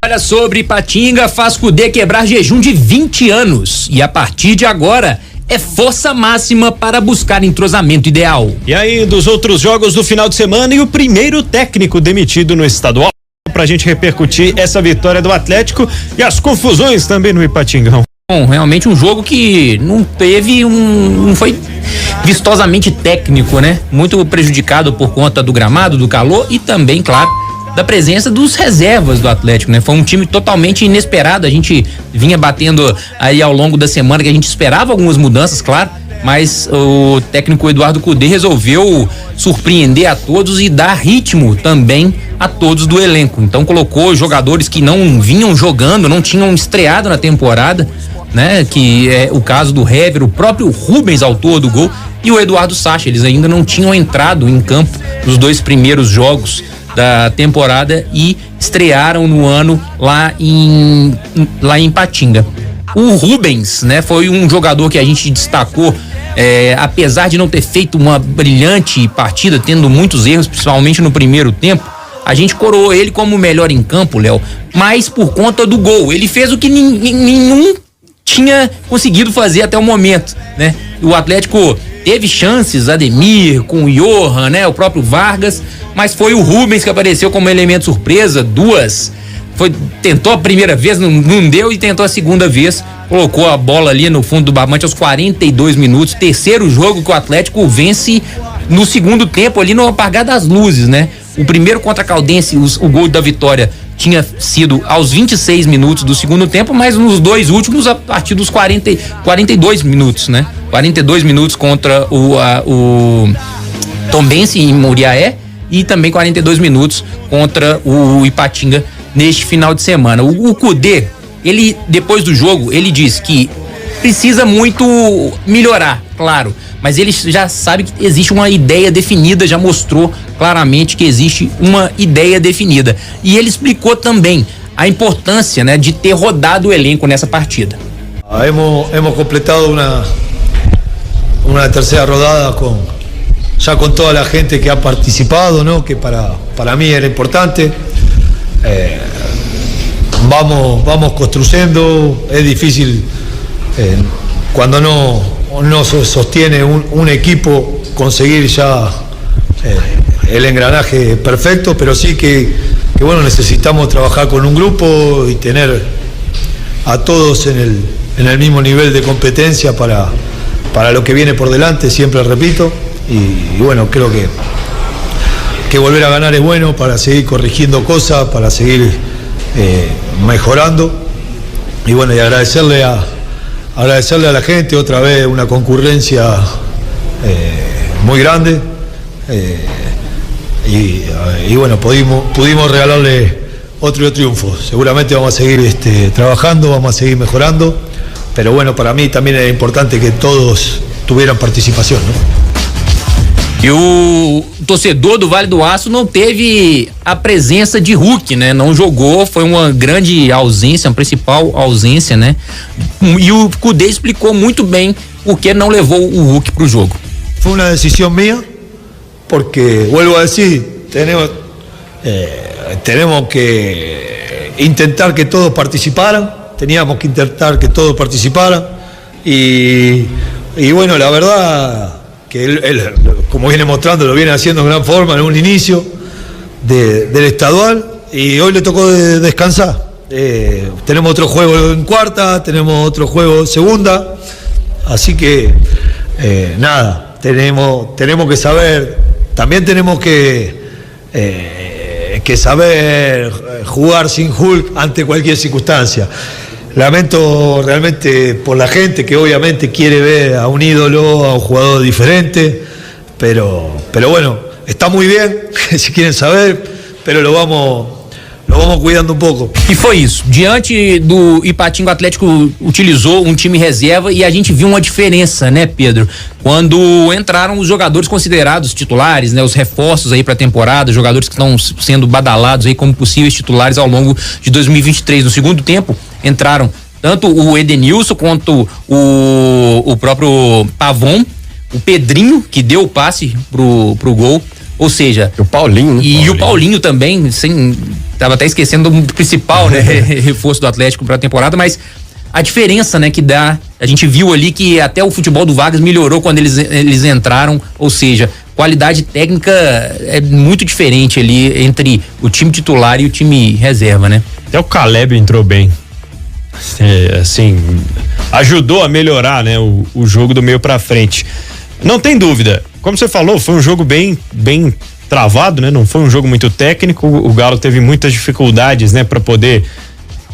Vitória sobre Ipatinga faz Cudê quebrar jejum de 20 anos e a partir de agora é força máxima para buscar entrosamento ideal. E aí, dos outros jogos do final de semana e o primeiro técnico demitido no estadual, pra gente repercutir essa vitória do Atlético e as confusões também no Ipatingão. Bom, realmente um jogo que não foi vistosamente técnico, né? Muito prejudicado por conta do gramado, do calor e também, claro, da presença dos reservas do Atlético, né? Foi um time totalmente inesperado, a gente vinha batendo aí ao longo da semana que a gente esperava algumas mudanças, claro, mas o técnico Eduardo Cudê resolveu surpreender a todos e dar ritmo também a todos do elenco. Então colocou jogadores que não vinham jogando, não tinham estreado na temporada, né? Que é o caso do Hever, o próprio Rubens, autor do gol, e o Eduardo Sacha. Eles ainda não tinham entrado em campo nos dois primeiros jogos da temporada e estrearam no ano lá em Ipatinga. O Rubens, né, foi um jogador que a gente destacou, apesar de não ter feito uma brilhante partida, tendo muitos erros, principalmente no primeiro tempo, a gente coroou ele como o melhor em campo, Léo, mas por conta do gol. Ele fez o que nenhum tinha conseguido fazer até o momento, né? O Atlético teve chances, Ademir, com o Johan, né? O próprio Vargas, mas foi o Rubens que apareceu como elemento surpresa, tentou a primeira vez, não deu, e tentou a segunda vez, colocou a bola ali no fundo do barbante aos 42 minutos, terceiro jogo que o Atlético vence no segundo tempo ali no apagar das luzes, né? O primeiro contra a Caldense, o gol da vitória tinha sido aos 26 minutos do segundo tempo, mas nos dois últimos a partir dos 42 minutos, né? 42 minutos contra o Tombense em Muriaé e também 42 minutos contra o Ipatinga neste final de semana. O Cudê, ele, depois do jogo, ele disse que precisa muito melhorar, claro, mas ele já sabe que existe uma ideia definida, já mostrou claramente que existe uma ideia definida. E ele explicou também a importância, né, de ter rodado o elenco nessa partida. Hemos completado una tercera rodada ya con toda a gente que ha participado, ¿no? Que para mí era importante. Vamos construyendo, es difícil cuando no se sostiene un equipo conseguir ya el engranaje perfecto, pero sí que bueno, necesitamos trabajar con un grupo y tener a todos en el mismo nivel de competencia para lo que viene por delante, siempre repito, y bueno, creo que volver a ganar es bueno para seguir corrigiendo cosas, para seguir mejorando, y bueno, y agradecerle a la gente, otra vez una concurrencia muy grande, y bueno, pudimos regalarle otro triunfo. Seguramente vamos a seguir trabajando, vamos a seguir mejorando, pero bueno, para mí también era importante que todos tuvieran participación, ¿no? E o torcedor do Vale do Aço não teve a presença de Hulk, né? Não jogou, foi uma grande ausência, uma principal ausência, né? E o Cudê explicou muito bem por que não levou o Hulk pro jogo. Fue una decisión mía, porque vuelvo a decir, tenemos que intentar que todos participaran, teníamos que intentar que todos participaran, y bueno, la verdad que él, como viene mostrando, lo viene haciendo en gran forma en un inicio del estadual, y hoy le tocó descansar. Tenemos otro juego en cuarta, tenemos otro juego en segunda, así que nada, tenemos que saber, también tenemos que saber jugar sin Hulk ante cualquier circunstancia. Lamento realmente por la gente que obviamente quiere ver a un ídolo, a un jugador diferente, pero bueno, está muy bien, si quieren saber, pero lo vamos cuidando um pouco. E foi isso. Diante do Ipatinga, o Atlético utilizou um time reserva e a gente viu uma diferença, né, Pedro? Quando entraram os jogadores considerados titulares, né, os reforços aí pra temporada, jogadores que estão sendo badalados aí como possíveis titulares ao longo de 2023. No segundo tempo, entraram tanto o Edenilson quanto o próprio Pavon, o Pedrinho, que deu o passe pro gol, ou seja... O Paulinho, né? E o Paulinho também, tava até esquecendo do principal, né, reforço do Atlético para a temporada, mas a diferença, né, que dá, a gente viu ali que até o futebol do Vargas melhorou quando eles entraram, ou seja, qualidade técnica é muito diferente ali entre o time titular e o time reserva, né? Até o Caleb entrou bem. Assim, ajudou a melhorar, né, o jogo do meio pra frente. Não tem dúvida, como você falou, foi um jogo bem travado, né? Não foi um jogo muito técnico. O Galo teve muitas dificuldades, né, para poder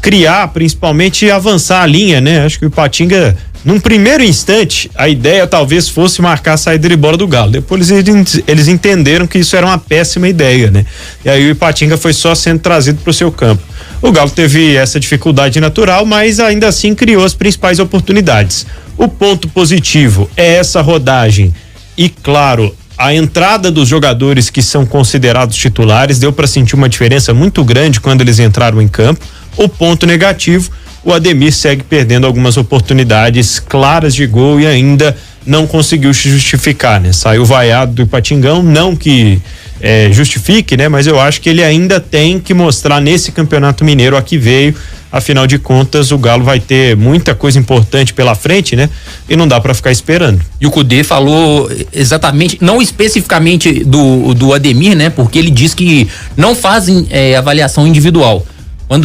criar, principalmente avançar a linha, né? Acho que o Ipatinga, num primeiro instante, a ideia talvez fosse marcar a saída de bola do Galo. Depois eles entenderam que isso era uma péssima ideia, né? E aí o Ipatinga foi só sendo trazido para o seu campo. O Galo teve essa dificuldade natural, mas ainda assim criou as principais oportunidades. O ponto positivo é essa rodagem e, claro, a entrada dos jogadores que são considerados titulares. Deu para sentir uma diferença muito grande quando eles entraram em campo. O ponto negativo, o Ademir segue perdendo algumas oportunidades claras de gol e ainda não conseguiu se justificar, né? Saiu vaiado do Ipatingão, não que justifique, né? Mas eu acho que ele ainda tem que mostrar nesse Campeonato Mineiro a que veio. Afinal de contas, o Galo vai ter muita coisa importante pela frente, né? E não dá para ficar esperando. E o Cudê falou exatamente, não especificamente do Ademir, né? Porque ele diz que não fazem avaliação individual.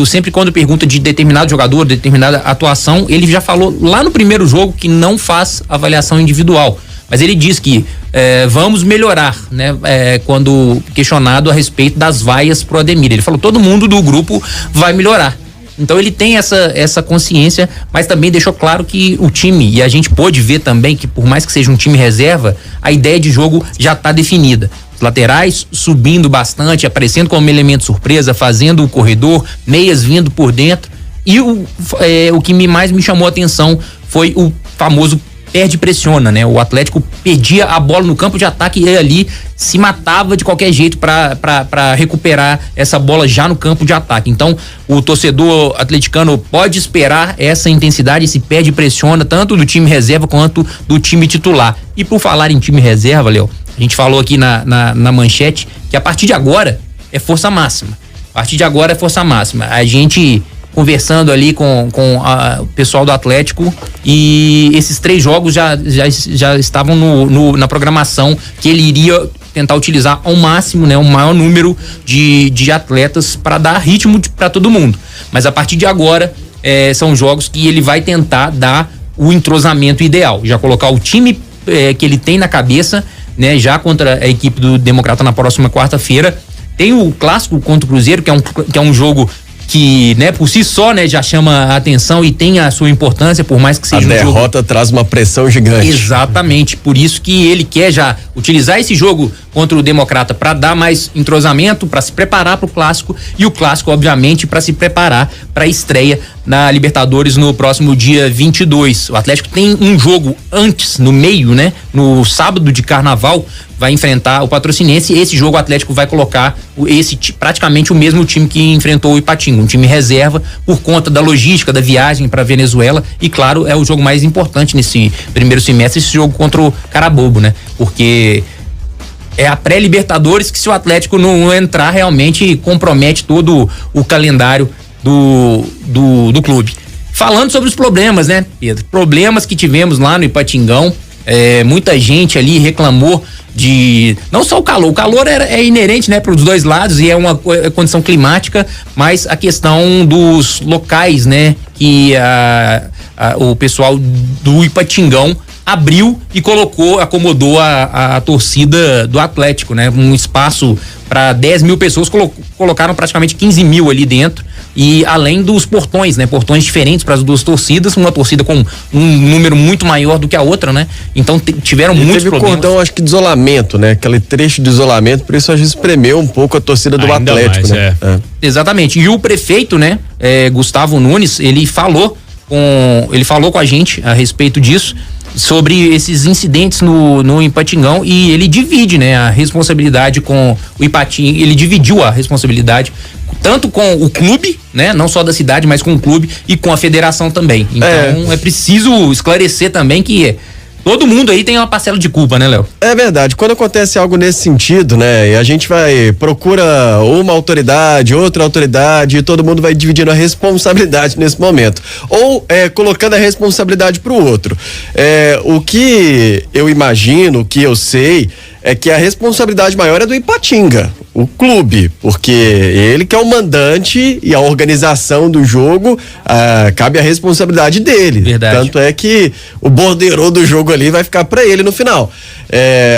Sempre quando pergunta de determinado jogador, determinada atuação, ele já falou lá no primeiro jogo que não faz avaliação individual. Mas ele diz que vamos melhorar, né? Quando questionado a respeito das vaias pro Ademir. Ele falou, todo mundo do grupo vai melhorar. Então ele tem essa consciência, mas também deixou claro que o time, e a gente pôde ver também que por mais que seja um time reserva, a ideia de jogo já está definida. Os laterais subindo bastante, aparecendo como elemento surpresa, fazendo o corredor, meias vindo por dentro. E o que mais me chamou a atenção foi o famoso perde-pressiona, né? O Atlético perdia a bola no campo de ataque e ele ali se matava de qualquer jeito para recuperar essa bola já no campo de ataque. Então, o torcedor atleticano pode esperar essa intensidade, esse perde-pressiona, tanto do time reserva quanto do time titular. E por falar em time reserva, Léo, a gente falou aqui na manchete que a partir de agora é força máxima. A partir de agora é força máxima. A gente conversando ali com o pessoal do Atlético, e esses 3 jogos já estavam na programação que ele iria tentar utilizar ao máximo, né, o maior número de atletas para dar ritmo para todo mundo. Mas a partir de agora são jogos que ele vai tentar dar o entrosamento ideal, já colocar o time que ele tem na cabeça, né, já contra a equipe do Democrata na próxima quarta-feira. Tem o clássico contra o Cruzeiro, que é um jogo que, né, por si só, né, já chama a atenção e tem a sua importância, por mais que seja a derrota traz uma pressão gigante. Exatamente, por isso que ele quer já utilizar esse jogo contra o Democrata para dar mais entrosamento, para se preparar para o clássico, e o clássico, obviamente, para se preparar para a estreia na Libertadores no próximo dia 22. O Atlético tem um jogo antes, no meio, né, no sábado de Carnaval, vai enfrentar o Patrocinense, e esse jogo o Atlético vai colocar praticamente o mesmo time que enfrentou o Ipatinga, um time reserva, por conta da logística da viagem para Venezuela, e claro, é o jogo mais importante nesse primeiro semestre, esse jogo contra o Carabobo, né? Porque é a pré-Libertadores que, se o Atlético não entrar, realmente compromete todo o calendário do clube. Falando sobre os problemas, né, Pedro? Problemas que tivemos lá no Ipatingão, muita gente ali reclamou não só o calor é inerente, né, para os dois lados, e é uma condição climática, mas a questão dos locais, né, que o pessoal do Ipatingão abriu e acomodou a torcida do Atlético, né, um espaço para 10 mil pessoas, colocaram praticamente 15 mil ali dentro, e além dos portões, né, portões diferentes para as duas torcidas, uma torcida com um número muito maior do que a outra, né, então tiveram muitos problemas. Teve cordão, acho que de isolamento, né, aquele trecho de isolamento, por isso a gente espremeu um pouco a torcida do ainda Atlético, mais, né? Exatamente, e o prefeito, né, Gustavo Nunes, ele falou com a gente a respeito disso, sobre esses incidentes no Ipatingão, e ele divide, né, a responsabilidade com o Ipatinga, ele dividiu a responsabilidade tanto com o clube, né, não só da cidade, mas com o clube e com a federação também. Então é preciso esclarecer também que todo mundo aí tem uma parcela de culpa, né, Léo? É verdade. Quando acontece algo nesse sentido, né, e a gente procura uma autoridade, outra autoridade, e todo mundo vai dividindo a responsabilidade nesse momento. Ou colocando a responsabilidade pro outro. O que eu imagino, o que eu sei, é que a responsabilidade maior é do Ipatinga, o clube, porque ele que é o mandante e a organização do jogo, cabe a responsabilidade dele. Verdade. Tanto é que o borderô do jogo ali vai ficar para ele no final.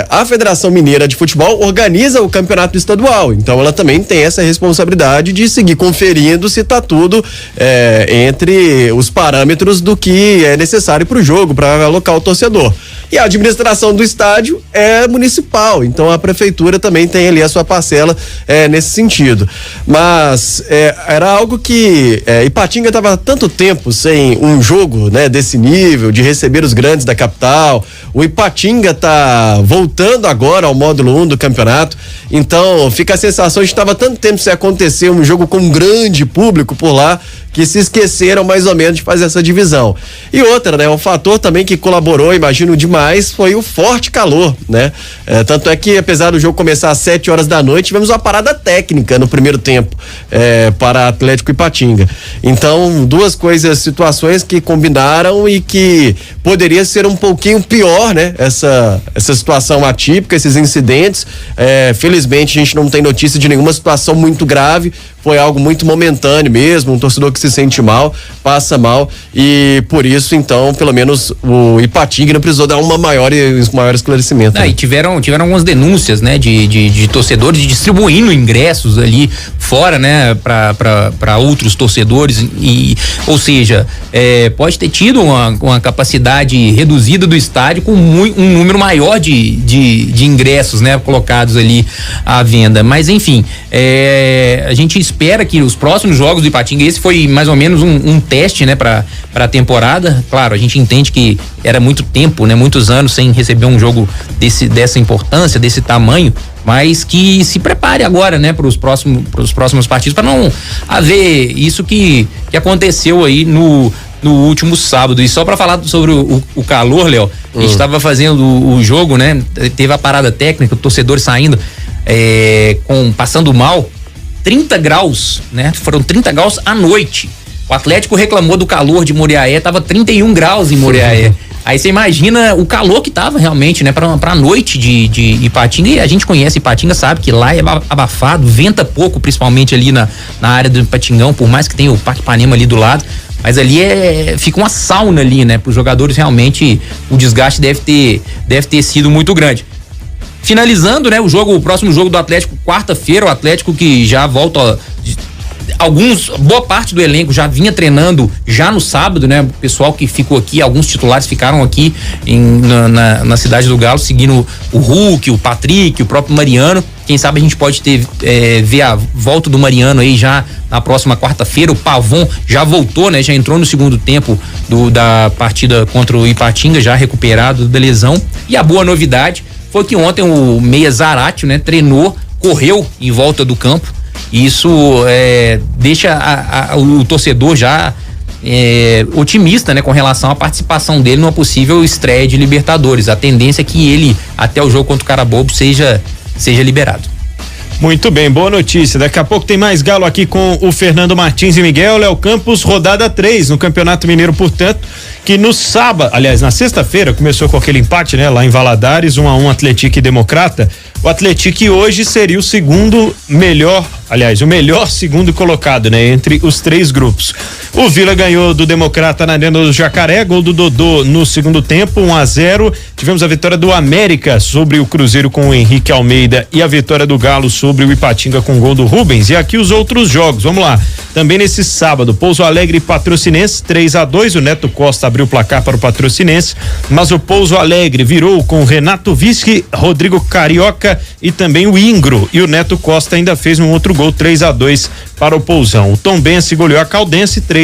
A Federação Mineira de Futebol organiza o campeonato estadual, então ela também tem essa responsabilidade de seguir conferindo se tá tudo entre os parâmetros do que é necessário para o jogo, para alocar o torcedor. E a administração do estádio é municipal, então a prefeitura também tem ali a sua parcela nesse sentido. Mas era algo que Ipatinga estava há tanto tempo sem um jogo, né, desse nível, de receber os grandes da capital. O Ipatinga tá voltando agora ao módulo 1 do campeonato, então fica a sensação de que estava tanto tempo sem acontecer um jogo com um grande público por lá, que se esqueceram mais ou menos de fazer essa divisão. E outra, né, um fator também que colaborou, imagino, demais, foi o forte calor, né? Tanto é que, apesar do jogo começar às 7 horas da noite, tivemos uma parada técnica no primeiro tempo para Atlético e Ipatinga. Então, duas situações que combinaram e que poderia ser um pouquinho pior, né? Essa situação atípica, esses incidentes. Felizmente, a gente não tem notícia de nenhuma situação muito grave. Foi algo muito momentâneo mesmo, um torcedor que se sente mal, passa mal, e por isso, então, pelo menos o Ipatinga não precisou dar um maior esclarecimento. E tiveram algumas denúncias, né, de torcedores distribuindo ingressos ali fora, né, para outros torcedores, ou seja, pode ter tido uma capacidade reduzida do estádio com um número maior de ingressos, né, colocados ali à venda, mas enfim, a gente espera que os próximos jogos do Ipatinga, esse foi mais ou menos um teste, né, para a temporada. Claro, a gente entende que era muito tempo, né, muitos anos sem receber um jogo dessa importância, desse tamanho, mas que se prepare agora, né, para os próximos partidos, para não haver isso que aconteceu aí no último sábado. E só para falar sobre o calor, Léo, a gente estava fazendo o jogo, né, teve a parada técnica, o torcedor saindo passando mal. 30 graus, né? Foram 30 graus à noite. O Atlético reclamou do calor de Moriaé, tava 31 graus em Moriaé. Aí você imagina o calor que tava realmente, né? Pra noite de Ipatinga. E a gente conhece Ipatinga, sabe que lá é abafado, venta pouco, principalmente ali na área do Ipatingão, por mais que tenha o Parque Ipanema ali do lado. Mas ali fica uma sauna ali, né? Para os jogadores, realmente o desgaste deve ter sido muito grande. Finalizando, né, o próximo jogo do Atlético, quarta-feira, o Atlético que já volta, boa parte do elenco já vinha treinando já no sábado, né, o pessoal que ficou aqui, alguns titulares ficaram aqui na cidade do Galo, seguindo o Hulk, o Patrick, o próprio Mariano. Quem sabe a gente pode ver a volta do Mariano aí já na próxima quarta-feira. O Pavon já voltou, né, já entrou no segundo tempo da partida contra o Ipatinga, já recuperado da lesão. E a boa novidade foi que ontem o meia Zarate, né, treinou, correu em volta do campo, e isso deixa o torcedor já otimista, né, com relação à participação dele numa possível estreia de Libertadores. A tendência é que ele, até o jogo contra o Carabobo, seja liberado. Muito bem, boa notícia. Daqui a pouco tem mais Galo aqui com o Fernando Martins e Miguel Léo Campos, rodada 3 no Campeonato Mineiro, portanto, que no sábado, aliás, na sexta-feira, começou com aquele empate, né, lá em Valadares, 1-1 Atlético e Democrata. O Atlético hoje seria o melhor segundo colocado, né, entre os 3 grupos. O Vila ganhou do Democrata na Arena do Jacaré, gol do Dodô no segundo tempo, 1-0. Tivemos a vitória do América sobre o Cruzeiro com o Henrique Almeida e a vitória do Galo sobre o Ipatinga com gol do Rubens. E aqui os outros jogos, vamos lá. Também nesse sábado, Pouso Alegre e Patrocinense, 3-2. O Neto Costa abriu o placar para o Patrocinense, mas o Pouso Alegre virou com Renato Vischi, Rodrigo Carioca e também o Ingro. E o Neto Costa ainda fez um outro gol, 3-2 para o Pousão. O Tombense goleou a Caldense, 3-0.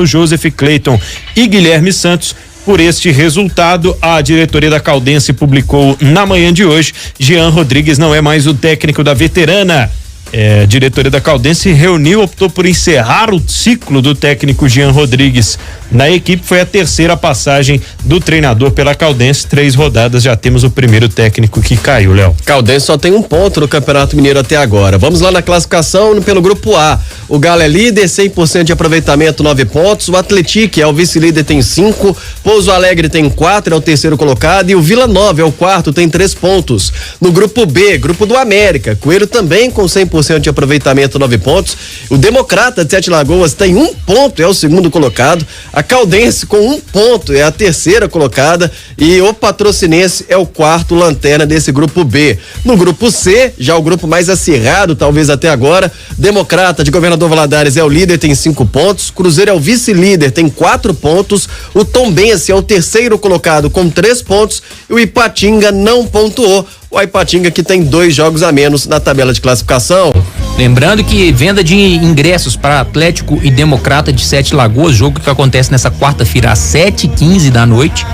Joseph Clayton e Guilherme Santos. Por este resultado, a diretoria da Caldense publicou na manhã de hoje: Jean Rodrigues não é mais o técnico da veterana A diretoria da Caldense se reuniu, optou por encerrar o ciclo do técnico Jean Rodrigues na equipe. Foi a terceira passagem do treinador pela Caldense. 3 rodadas, já temos o primeiro técnico que caiu, Léo. Caldense só tem 1 ponto no Campeonato Mineiro até agora. Vamos lá na classificação pelo grupo A. O Galo é líder, 100% de aproveitamento, 9 pontos. O Atlético é o vice-líder, tem 5. Pouso Alegre tem 4, é o terceiro colocado. E o Vila Nova é o quarto, tem 3 pontos. No grupo B, grupo do América, Coelho também com 100% de aproveitamento, 9 pontos. O Democrata de Sete Lagoas tem 1 ponto, é o segundo colocado. A Caldense com 1 ponto é a terceira colocada. E o Patrocinense é o quarto lanterna desse grupo B. No grupo C, já o grupo mais acirrado, talvez até agora, Democrata de Governador Valadares é o líder, tem 5 pontos. Cruzeiro é o vice-líder, tem 4 pontos. O Tombense é o terceiro colocado com 3 pontos. E o Ipatinga não pontuou. O Ipatinga que tem 2 jogos a menos na tabela de classificação. Lembrando que venda de ingressos para Atlético e Democrata de Sete Lagoas, jogo que acontece nessa quarta-feira às 7h15 da noite,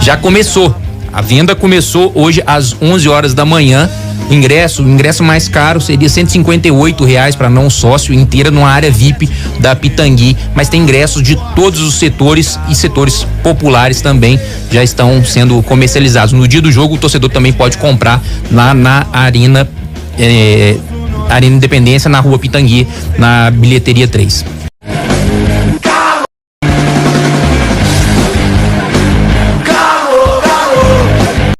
já começou. A venda começou hoje às 11 horas da manhã. O ingresso mais caro seria R$158 para não sócio, inteira numa área VIP da Pitangui, mas tem ingressos de todos os setores e setores populares também já estão sendo comercializados. No dia do jogo o torcedor também pode comprar lá na Arena Independência, na Rua Pitangui, na bilheteria 3.